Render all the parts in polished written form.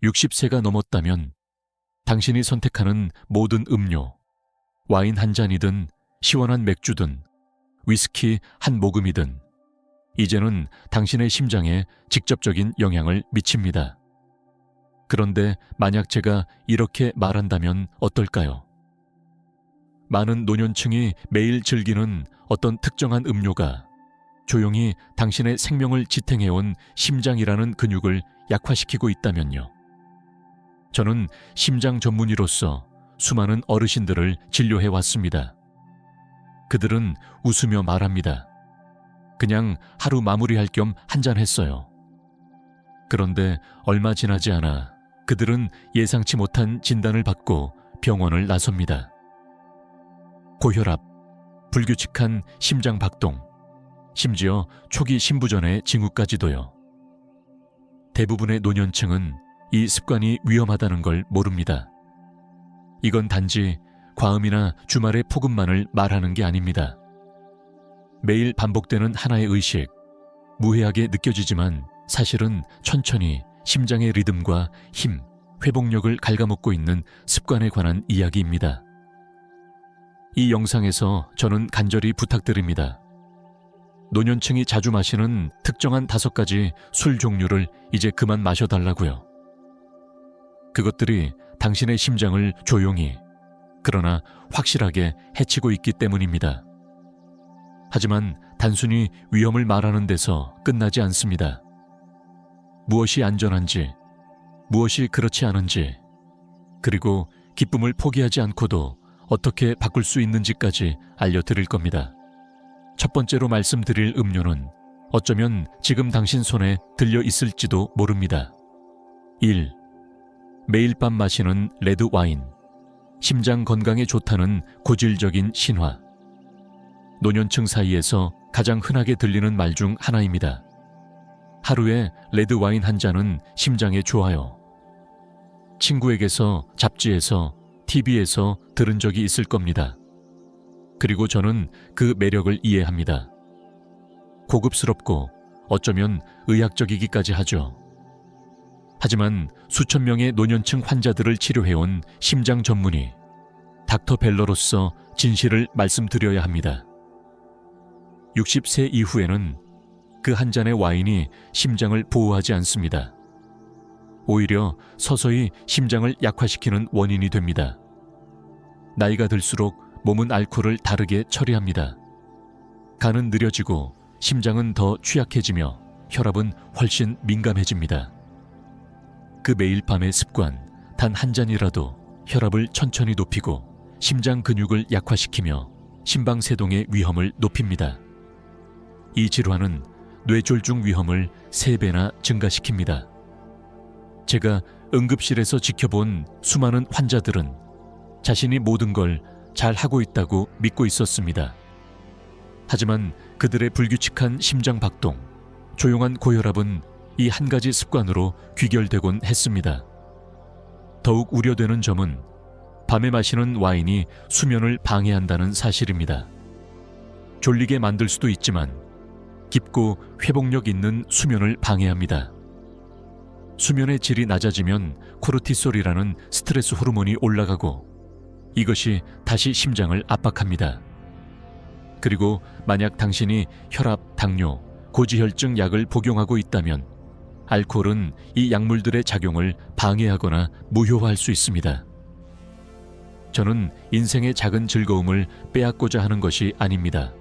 60세가 넘었다면 당신이 선택하는 모든 음료, 와인 한 잔이든 시원한 맥주든 위스키 한 모금이든 이제는 당신의 심장에 직접적인 영향을 미칩니다. 그런데 만약 제가 이렇게 말한다면 어떨까요? 많은 노년층이 매일 즐기는 어떤 특정한 음료가 조용히 당신의 생명을 지탱해온 심장이라는 근육을 약화시키고 있다면요. 저는 심장 전문의로서 수많은 어르신들을 진료해 왔습니다. 그들은 웃으며 말합니다. 그냥 하루 마무리할 겸 한잔했어요. 그런데 얼마 지나지 않아 그들은 예상치 못한 진단을 받고 병원을 나섭니다. 고혈압, 불규칙한 심장 박동, 심지어 초기 심부전의 징후까지도요. 대부분의 노년층은 이 습관이 위험하다는 걸 모릅니다. 이건 단지 과음이나 주말의 폭음만을 말하는 게 아닙니다. 매일 반복되는 하나의 의식, 무해하게 느껴지지만 사실은 천천히 심장의 리듬과 힘, 회복력을 갉아먹고 있는 습관에 관한 이야기입니다. 이 영상에서 저는 간절히 부탁드립니다. 노년층이 자주 마시는 특정한 5가지 술 종류를 이제 그만 마셔달라고요. 그것들이 당신의 심장을 조용히, 그러나 확실하게 해치고 있기 때문입니다. 하지만 단순히 위험을 말하는 데서 끝나지 않습니다. 무엇이 안전한지, 무엇이 그렇지 않은지, 그리고 기쁨을 포기하지 않고도 어떻게 바꿀 수 있는지까지 알려드릴 겁니다. 첫 번째로 말씀드릴 음료는 어쩌면 지금 당신 손에 들려 있을지도 모릅니다. 1. 매일 밤 마시는 레드 와인. 심장 건강에 좋다는 고질적인 신화. 노년층 사이에서 가장 흔하게 들리는 말 중 하나입니다. 하루에 레드 와인 한 잔은 심장에 좋아요. 친구에게서, 잡지에서, TV에서 들은 적이 있을 겁니다. 그리고 저는 그 매력을 이해합니다. 고급스럽고 어쩌면 의학적이기까지 하죠. 하지만 수천 명의 노년층 환자들을 치료해온 심장 전문의 닥터 벨러로서 진실을 말씀드려야 합니다. 60세 이후에는 그 한 잔의 와인이 심장을 보호하지 않습니다. 오히려 서서히 심장을 약화시키는 원인이 됩니다. 나이가 들수록 몸은 알코올을 다르게 처리합니다. 간은 느려지고 심장은 더 취약해지며 혈압은 훨씬 민감해집니다. 그 매일 밤의 습관, 단 한 잔이라도 혈압을 천천히 높이고 심장 근육을 약화시키며 심방세동의 위험을 높입니다. 이 질환은 뇌졸중 위험을 3배나 증가시킵니다. 제가 응급실에서 지켜본 수많은 환자들은 자신이 모든 걸 잘 하고 있다고 믿고 있었습니다. 하지만 그들의 불규칙한 심장 박동, 조용한 고혈압은 이 한 가지 습관으로 귀결되곤 했습니다. 더욱 우려되는 점은 밤에 마시는 와인이 수면을 방해한다는 사실입니다. 졸리게 만들 수도 있지만 깊고 회복력 있는 수면을 방해합니다. 수면의 질이 낮아지면 코르티솔이라는 스트레스 호르몬이 올라가고 이것이 다시 심장을 압박합니다. 그리고 만약 당신이 혈압, 당뇨, 고지혈증 약을 복용하고 있다면 알코올은 이 약물들의 작용을 방해하거나 무효화할 수 있습니다. 저는 인생의 작은 즐거움을 빼앗고자 하는 것이 아닙니다.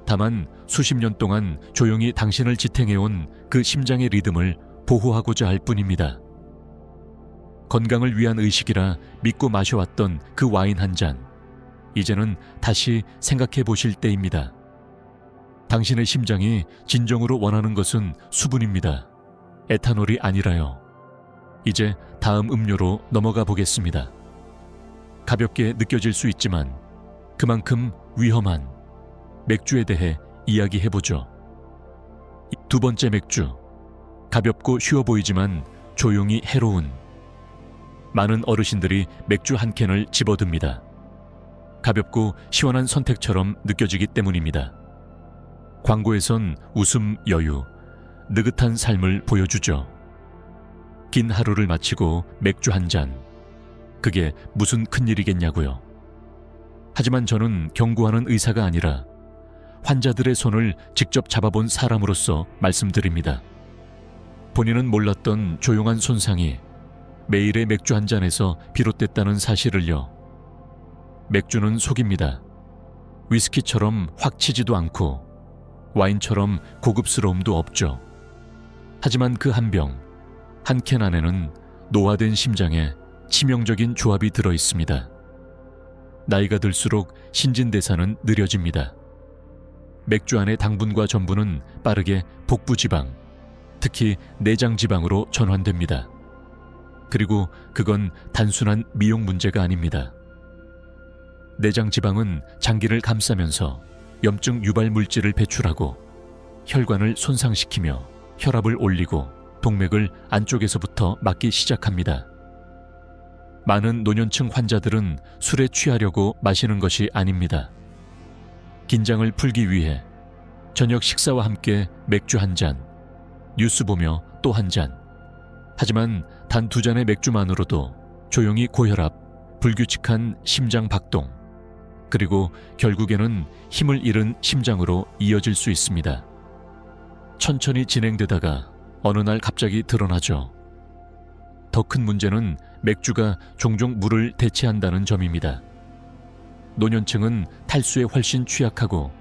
다만 수십 년 동안 조용히 당신을 지탱해온 그 심장의 리듬을 보호하고자 할 뿐입니다. 건강을 위한 의식이라 믿고 마셔왔던 그 와인 한 잔, 이제는 다시 생각해 보실 때입니다. 당신의 심장이 진정으로 원하는 것은 수분입니다. 에탄올이 아니라요. 이제 다음 음료로 넘어가 보겠습니다. 가볍게 느껴질 수 있지만 그만큼 위험한 맥주에 대해 이야기해보죠. 두 번째 맥주, 가볍고 쉬워 보이지만 조용히 해로운. 많은 어르신들이 맥주 한 캔을 집어듭니다. 가볍고 시원한 선택처럼 느껴지기 때문입니다. 광고에선 웃음, 여유, 느긋한 삶을 보여주죠. 긴 하루를 마치고 맥주 한 잔. 그게 무슨 큰일이겠냐고요. 하지만 저는 경고하는 의사가 아니라 환자들의 손을 직접 잡아본 사람으로서 말씀드립니다. 본인은 몰랐던 조용한 손상이 매일의 맥주 한 잔에서 비롯됐다는 사실을요. 맥주는 속입니다. 위스키처럼 확 치지도 않고 와인처럼 고급스러움도 없죠. 하지만 그 한 병, 한 캔 안에는 노화된 심장에 치명적인 조합이 들어 있습니다. 나이가 들수록 신진대사는 느려집니다. 맥주 안의 당분과 전분은 빠르게 복부지방, 특히 내장지방으로 전환됩니다. 그리고 그건 단순한 미용 문제가 아닙니다. 내장지방은 장기를 감싸면서 염증 유발 물질을 배출하고 혈관을 손상시키며 혈압을 올리고 동맥을 안쪽에서부터 막기 시작합니다. 많은 노년층 환자들은 술에 취하려고 마시는 것이 아닙니다. 긴장을 풀기 위해 저녁 식사와 함께 맥주 한 잔, 뉴스 보며 또 한 잔. 하지만 단 2잔의 맥주만으로도 조용히 고혈압, 불규칙한 심장 박동, 그리고 결국에는 힘을 잃은 심장으로 이어질 수 있습니다. 천천히 진행되다가 어느 날 갑자기 드러나죠. 더 큰 문제는 맥주가 종종 물을 대체한다는 점입니다. 노년층은 탈수에 훨씬 취약하고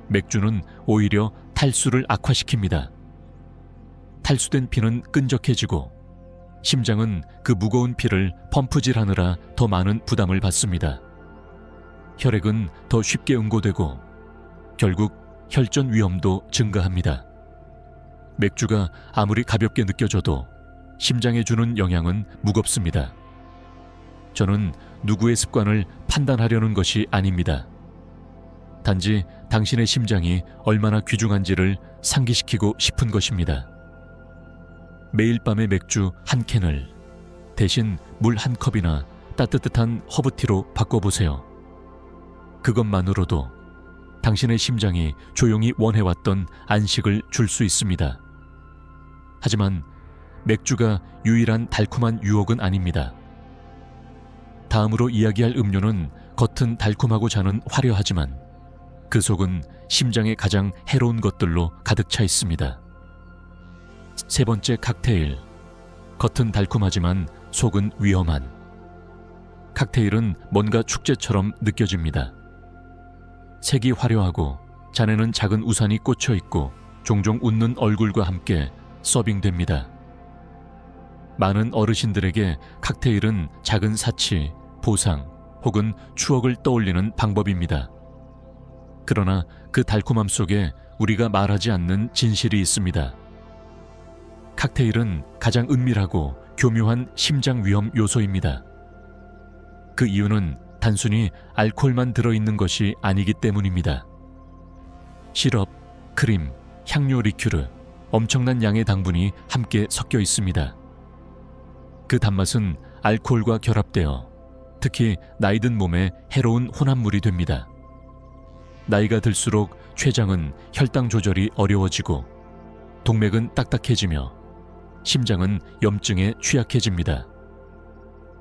맥주는 오히려 탈수를 악화시킵니다. 탈수된 피는 끈적해지고 심장은 그 무거운 피를 펌프질하느라 더 많은 부담을 받습니다. 혈액은 더 쉽게 응고되고 결국 혈전 위험도 증가합니다. 맥주가 아무리 가볍게 느껴져도 심장에 주는 영향은 무겁습니다. 저는 누구의 습관을 판단하려는 것이 아닙니다. 단지 당신의 심장이 얼마나 귀중한지를 상기시키고 싶은 것입니다. 매일 밤의 맥주 한 캔을 대신 물 한 컵이나 따뜻한 허브티로 바꿔보세요. 그것만으로도 당신의 심장이 조용히 원해왔던 안식을 줄 수 있습니다. 하지만 맥주가 유일한 달콤한 유혹은 아닙니다. 다음으로 이야기할 음료는 겉은 달콤하고 잔은 화려하지만 그 속은 심장에 가장 해로운 것들로 가득 차 있습니다. 세 번째 칵테일. 겉은 달콤하지만 속은 위험한. 칵테일은 뭔가 축제처럼 느껴집니다. 색이 화려하고 잔에는 작은 우산이 꽂혀 있고 종종 웃는 얼굴과 함께 서빙됩니다. 많은 어르신들에게 칵테일은 작은 사치, 보상 혹은 추억을 떠올리는 방법입니다. 그러나 그 달콤함 속에 우리가 말하지 않는 진실이 있습니다. 칵테일은 가장 은밀하고 교묘한 심장 위험 요소입니다. 그 이유는 단순히 알코올만 들어있는 것이 아니기 때문입니다. 시럽, 크림, 향료 리큐르, 엄청난 양의 당분이 함께 섞여 있습니다. 그 단맛은 알코올과 결합되어 특히 나이든 몸에 해로운 혼합물이 됩니다. 나이가 들수록 췌장은 혈당 조절이 어려워지고 동맥은 딱딱해지며 심장은 염증에 취약해집니다.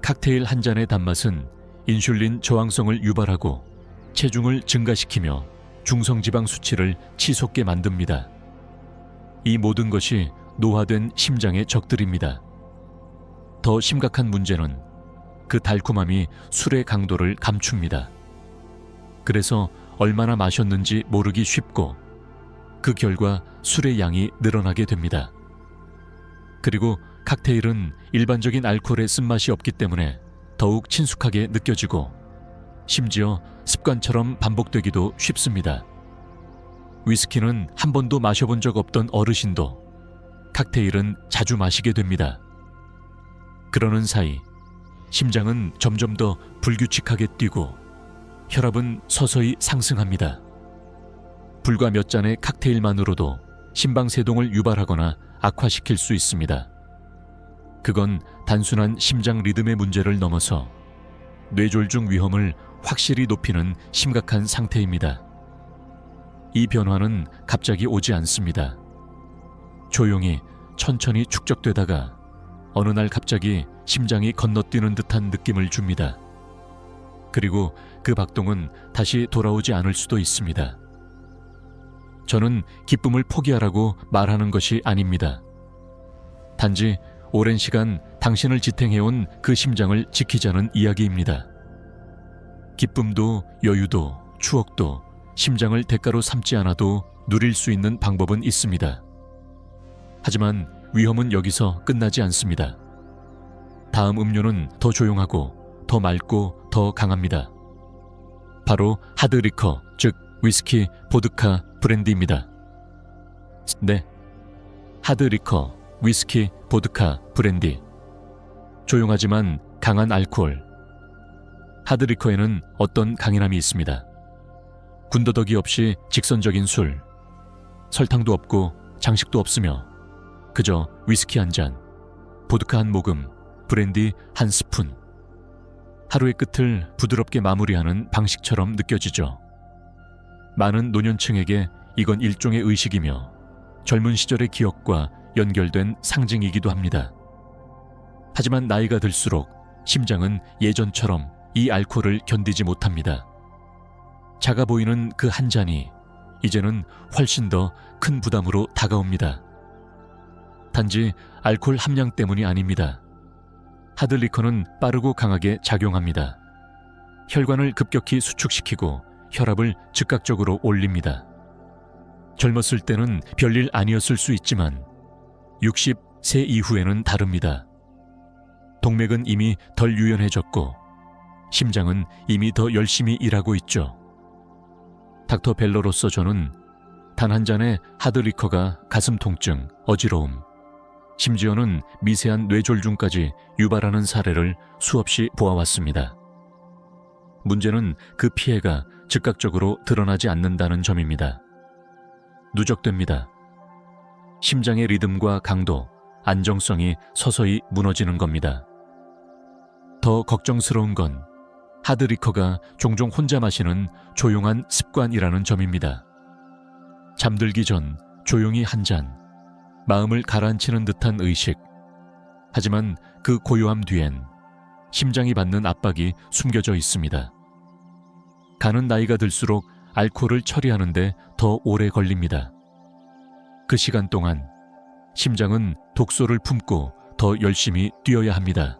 칵테일 한 잔의 단맛은 인슐린 저항성을 유발하고 체중을 증가시키며 중성지방 수치를 치솟게 만듭니다. 이 모든 것이 노화된 심장의 적들입니다. 더 심각한 문제는 그 달콤함이 술의 강도를 감춥니다. 그래서 얼마나 마셨는지 모르기 쉽고 그 결과 술의 양이 늘어나게 됩니다. 그리고 칵테일은 일반적인 알코올의 쓴맛이 없기 때문에 더욱 친숙하게 느껴지고 심지어 습관처럼 반복되기도 쉽습니다. 위스키는 한 번도 마셔본 적 없던 어르신도 칵테일은 자주 마시게 됩니다. 그러는 사이 심장은 점점 더 불규칙하게 뛰고 혈압은 서서히 상승합니다. 불과 몇 잔의 칵테일만으로도 심방세동을 유발하거나 악화시킬 수 있습니다. 그건 단순한 심장 리듬의 문제를 넘어서 뇌졸중 위험을 확실히 높이는 심각한 상태입니다. 이 변화는 갑자기 오지 않습니다. 조용히 천천히 축적되다가 어느 날 갑자기 심장이 건너뛰는 듯한 느낌을 줍니다. 그리고 그 박동은 다시 돌아오지 않을 수도 있습니다. 저는 기쁨을 포기하라고 말하는 것이 아닙니다. 단지 오랜 시간 당신을 지탱해온 그 심장을 지키자는 이야기입니다. 기쁨도 여유도 추억도 심장을 대가로 삼지 않아도 누릴 수 있는 방법은 있습니다. 하지만 위험은 여기서 끝나지 않습니다. 다음 음료는 더 조용하고 더 맑고 더 강합니다. 바로 하드리커, 즉 위스키, 보드카, 브랜디입니다. 네, 하드리커, 위스키, 보드카, 브랜디. 조용하지만 강한 알코올. 하드리커에는 어떤 강인함이 있습니다. 군더더기 없이 직선적인 술. 설탕도 없고 장식도 없으며 그저 위스키 한 잔, 보드카 한 모금, 브랜디 한 스푼. 하루의 끝을 부드럽게 마무리하는 방식처럼 느껴지죠. 많은 노년층에게 이건 일종의 의식이며 젊은 시절의 기억과 연결된 상징이기도 합니다. 하지만 나이가 들수록 심장은 예전처럼 이 알코올을 견디지 못합니다. 작아 보이는 그 한 잔이 이제는 훨씬 더 큰 부담으로 다가옵니다. 단지 알코올 함량 때문이 아닙니다. 하드리커는 빠르고 강하게 작용합니다. 혈관을 급격히 수축시키고 혈압을 즉각적으로 올립니다. 젊었을 때는 별일 아니었을 수 있지만 60세 이후에는 다릅니다. 동맥은 이미 덜 유연해졌고 심장은 이미 더 열심히 일하고 있죠. 닥터 벨러로서 저는 단 한 잔의 하드리커가 가슴 통증, 어지러움, 심지어는 미세한 뇌졸중까지 유발하는 사례를 수없이 보아왔습니다. 문제는 그 피해가 즉각적으로 드러나지 않는다는 점입니다. 누적됩니다. 심장의 리듬과 강도, 안정성이 서서히 무너지는 겁니다. 더 걱정스러운 건 하드리커가 종종 혼자 마시는 조용한 습관이라는 점입니다. 잠들기 전 조용히 한 잔, 마음을 가라앉히는 듯한 의식. 하지만 그 고요함 뒤엔 심장이 받는 압박이 숨겨져 있습니다. 가는 나이가 들수록 알코올을 처리하는데 더 오래 걸립니다. 그 시간 동안 심장은 독소를 품고 더 열심히 뛰어야 합니다.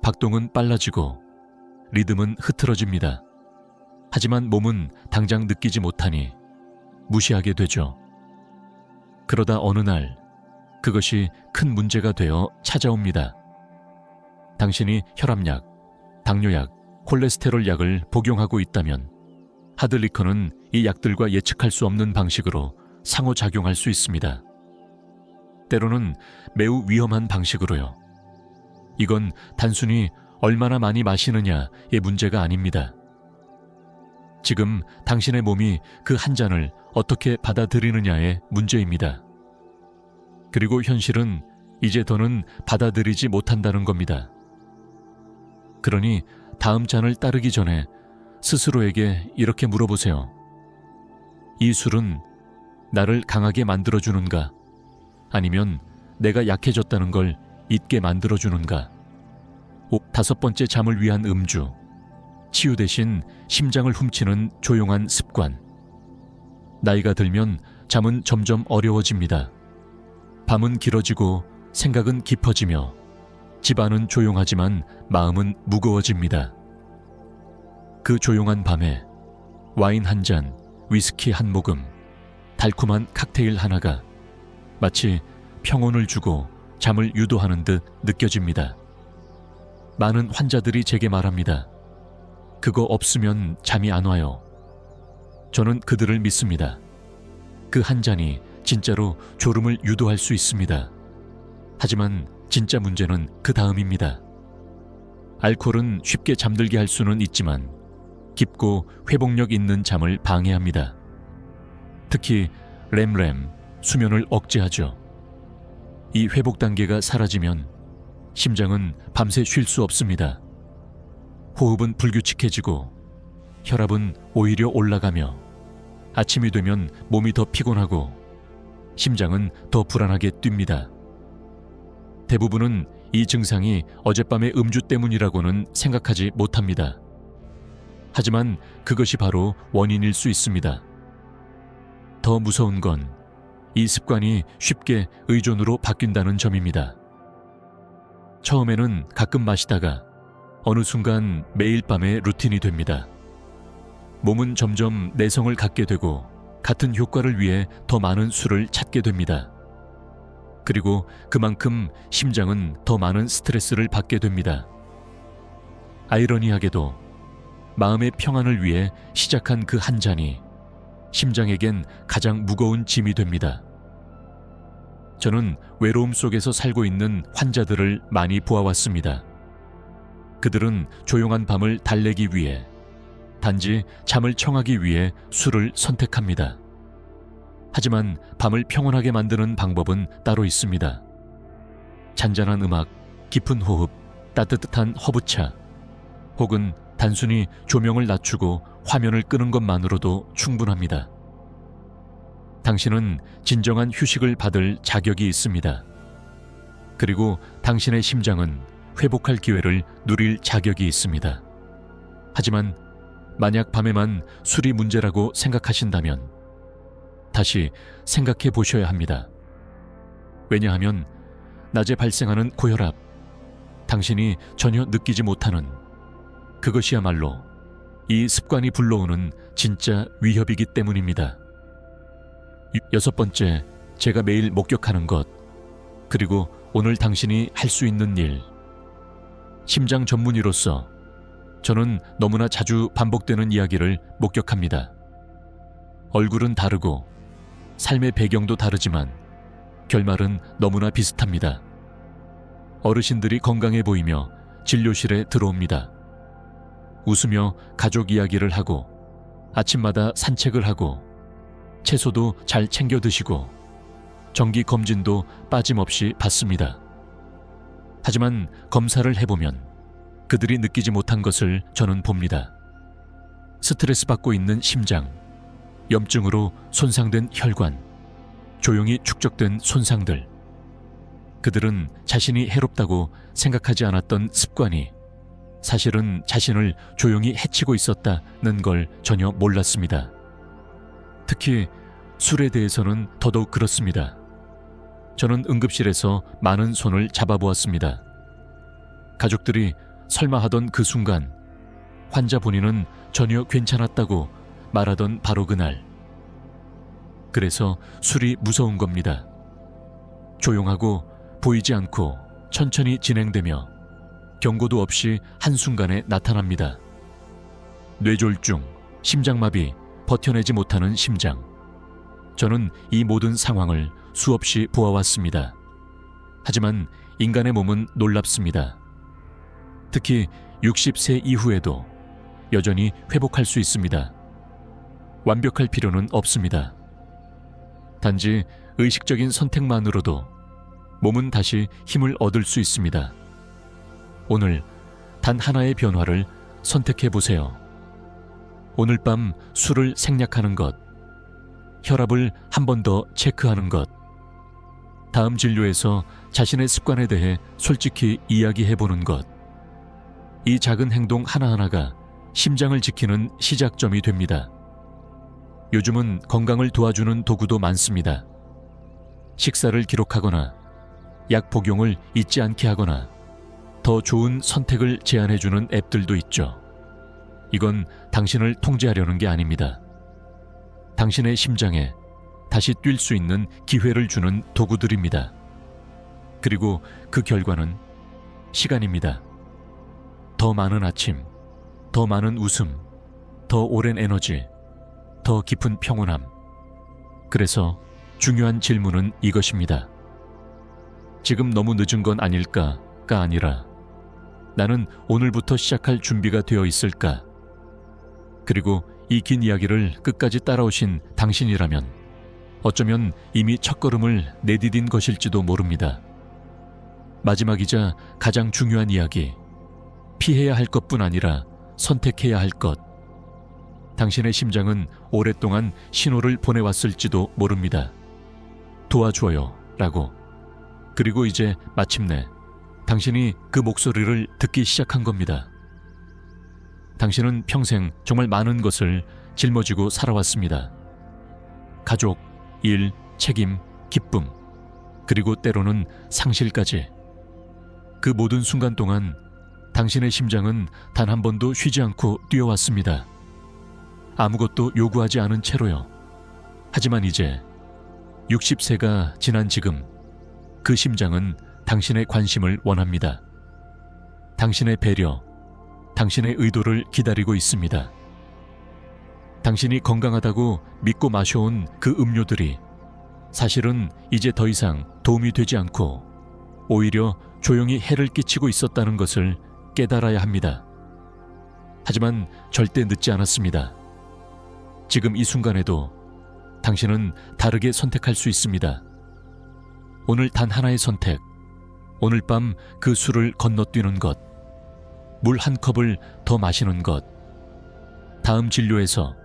박동은 빨라지고 리듬은 흐트러집니다. 하지만 몸은 당장 느끼지 못하니 무시하게 되죠. 그러다 어느 날 그것이 큰 문제가 되어 찾아옵니다. 당신이 혈압약, 당뇨약, 콜레스테롤 약을 복용하고 있다면 하드리커는 이 약들과 예측할 수 없는 방식으로 상호작용할 수 있습니다. 때로는 매우 위험한 방식으로요. 이건 단순히 얼마나 많이 마시느냐의 문제가 아닙니다. 지금 당신의 몸이 그 한 잔을 어떻게 받아들이느냐의 문제입니다. 그리고 현실은 이제 더는 받아들이지 못한다는 겁니다. 그러니 다음 잔을 따르기 전에 스스로에게 이렇게 물어보세요. 이 술은 나를 강하게 만들어주는가? 아니면 내가 약해졌다는 걸 잊게 만들어주는가? 5번째 잠을 위한 음주, 치유 대신 심장을 훔치는 조용한 습관. 나이가 들면 잠은 점점 어려워집니다. 밤은 길어지고 생각은 깊어지며 집안은 조용하지만 마음은 무거워집니다. 그 조용한 밤에 와인 한 잔, 위스키 한 모금, 달콤한 칵테일 하나가 마치 평온을 주고 잠을 유도하는 듯 느껴집니다. 많은 환자들이 제게 말합니다. 그거 없으면 잠이 안 와요. 저는 그들을 믿습니다. 그 한 잔이 진짜로 졸음을 유도할 수 있습니다. 하지만 진짜 문제는 그 다음입니다. 알코올은 쉽게 잠들게 할 수는 있지만 깊고 회복력 있는 잠을 방해합니다. 특히 렘렘, 수면을 억제하죠. 이 회복 단계가 사라지면 심장은 밤새 쉴 수 없습니다. 호흡은 불규칙해지고 혈압은 오히려 올라가며 아침이 되면 몸이 더 피곤하고 심장은 더 불안하게 뜁니다. 대부분은 이 증상이 어젯밤의 음주 때문이라고는 생각하지 못합니다. 하지만 그것이 바로 원인일 수 있습니다. 더 무서운 건 이 습관이 쉽게 의존으로 바뀐다는 점입니다. 처음에는 가끔 마시다가 어느 순간 매일 밤의 루틴이 됩니다. 몸은 점점 내성을 갖게 되고 같은 효과를 위해 더 많은 술을 찾게 됩니다. 그리고 그만큼 심장은 더 많은 스트레스를 받게 됩니다. 아이러니하게도 마음의 평안을 위해 시작한 그 한 잔이 심장에겐 가장 무거운 짐이 됩니다. 저는 외로움 속에서 살고 있는 환자들을 많이 보아왔습니다. 그들은 조용한 밤을 달래기 위해, 단지 잠을 청하기 위해 술을 선택합니다. 하지만 밤을 평온하게 만드는 방법은 따로 있습니다. 잔잔한 음악, 깊은 호흡, 따뜻한 허브차, 혹은 단순히 조명을 낮추고 화면을 끄는 것만으로도 충분합니다. 당신은 진정한 휴식을 받을 자격이 있습니다. 그리고 당신의 심장은 회복할 기회를 누릴 자격이 있습니다. 하지만 만약 밤에만 술이 문제라고 생각하신다면 다시 생각해 보셔야 합니다. 왜냐하면 낮에 발생하는 고혈압, 당신이 전혀 느끼지 못하는 그것이야말로 이 습관이 불러오는 진짜 위협이기 때문입니다. 6번째, 제가 매일 목격하는 것, 그리고 오늘 당신이 할 수 있는 일. 심장 전문의로서 저는 너무나 자주 반복되는 이야기를 목격합니다. 얼굴은 다르고 삶의 배경도 다르지만 결말은 너무나 비슷합니다. 어르신들이 건강해 보이며 진료실에 들어옵니다. 웃으며 가족 이야기를 하고 아침마다 산책을 하고 채소도 잘 챙겨 드시고 정기 검진도 빠짐없이 받습니다. 하지만 검사를 해보면 그들이 느끼지 못한 것을 저는 봅니다. 스트레스 받고 있는 심장, 염증으로 손상된 혈관, 조용히 축적된 손상들. 그들은 자신이 해롭다고 생각하지 않았던 습관이 사실은 자신을 조용히 해치고 있었다는 걸 전혀 몰랐습니다. 특히 술에 대해서는 더더욱 그렇습니다. 저는 응급실에서 많은 손을 잡아보았습니다. 가족들이 설마 하던 그 순간 환자 본인은 전혀 괜찮았다고 말하던 바로 그날. 그래서 술이 무서운 겁니다. 조용하고 보이지 않고 천천히 진행되며 경고도 없이 한순간에 나타납니다. 뇌졸중, 심장마비, 버텨내지 못하는 심장. 저는 이 모든 상황을 수없이 보아왔습니다. 하지만 인간의 몸은 놀랍습니다. 특히 60세 이후에도 여전히 회복할 수 있습니다. 완벽할 필요는 없습니다. 단지 의식적인 선택만으로도 몸은 다시 힘을 얻을 수 있습니다. 오늘 단 하나의 변화를 선택해 보세요. 오늘 밤 술을 생략하는 것, 혈압을 한 번 더 체크하는 것, 다음 진료에서 자신의 습관에 대해 솔직히 이야기해 보는 것. 이 작은 행동 하나하나가 심장을 지키는 시작점이 됩니다. 요즘은 건강을 도와주는 도구도 많습니다. 식사를 기록하거나 약 복용을 잊지 않게 하거나 더 좋은 선택을 제안해주는 앱들도 있죠. 이건 당신을 통제하려는 게 아닙니다. 당신의 심장에 다시 뛸 수 있는 기회를 주는 도구들입니다. 그리고 그 결과는 시간입니다. 더 많은 아침, 더 많은 웃음, 더 오랜 에너지, 더 깊은 평온함. 그래서 중요한 질문은 이것입니다. 지금 너무 늦은 건 아닐까가 아니라 나는 오늘부터 시작할 준비가 되어 있을까? 그리고 이 긴 이야기를 끝까지 따라오신 당신이라면 어쩌면 이미 첫걸음을 내디딘 것일지도 모릅니다. 마지막이자 가장 중요한 이야기, 피해야 할 것뿐 아니라 선택해야 할 것. 당신의 심장은 오랫동안 신호를 보내왔을지도 모릅니다. 도와줘요 라고. 그리고 이제 마침내 당신이 그 목소리를 듣기 시작한 겁니다. 당신은 평생 정말 많은 것을 짊어지고 살아왔습니다. 가족, 일, 책임, 기쁨, 그리고 때로는 상실까지. 그 모든 순간 동안 당신의 심장은 단 한 번도 쉬지 않고 뛰어왔습니다. 아무것도 요구하지 않은 채로요. 하지만 이제 60세가 지난 지금 그 심장은 당신의 관심을 원합니다. 당신의 배려, 당신의 의도를 기다리고 있습니다. 당신이 건강하다고 믿고 마셔온 그 음료들이 사실은 이제 더 이상 도움이 되지 않고 오히려 조용히 해를 끼치고 있었다는 것을 깨달아야 합니다. 하지만 절대 늦지 않았습니다. 지금 이 순간에도 당신은 다르게 선택할 수 있습니다. 오늘 단 하나의 선택, 오늘 밤 그 술을 건너뛰는 것, 물 한 컵을 더 마시는 것, 다음 진료에서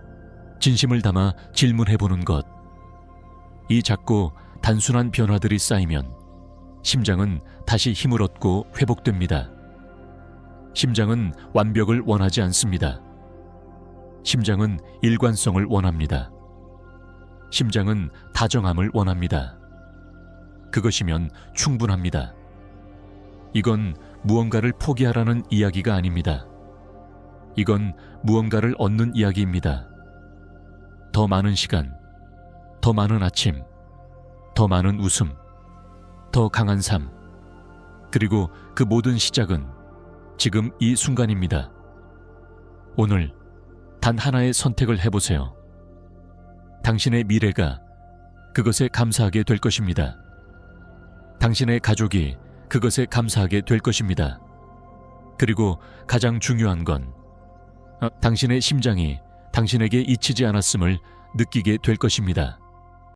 진심을 담아 질문해보는 것. 이 작고 단순한 변화들이 쌓이면 심장은 다시 힘을 얻고 회복됩니다. 심장은 완벽을 원하지 않습니다. 심장은 일관성을 원합니다. 심장은 다정함을 원합니다. 그것이면 충분합니다. 이건 무언가를 포기하라는 이야기가 아닙니다. 이건 무언가를 얻는 이야기입니다. 더 많은 시간, 더 많은 아침, 더 많은 웃음, 더 강한 삶, 그리고 그 모든 시작은 지금 이 순간입니다. 오늘 단 하나의 선택을 해보세요. 당신의 미래가 그것에 감사하게 될 것입니다. 당신의 가족이 그것에 감사하게 될 것입니다. 그리고 가장 중요한 건 당신의 심장이 당신에게 잊히지 않았음을 느끼게 될 것입니다.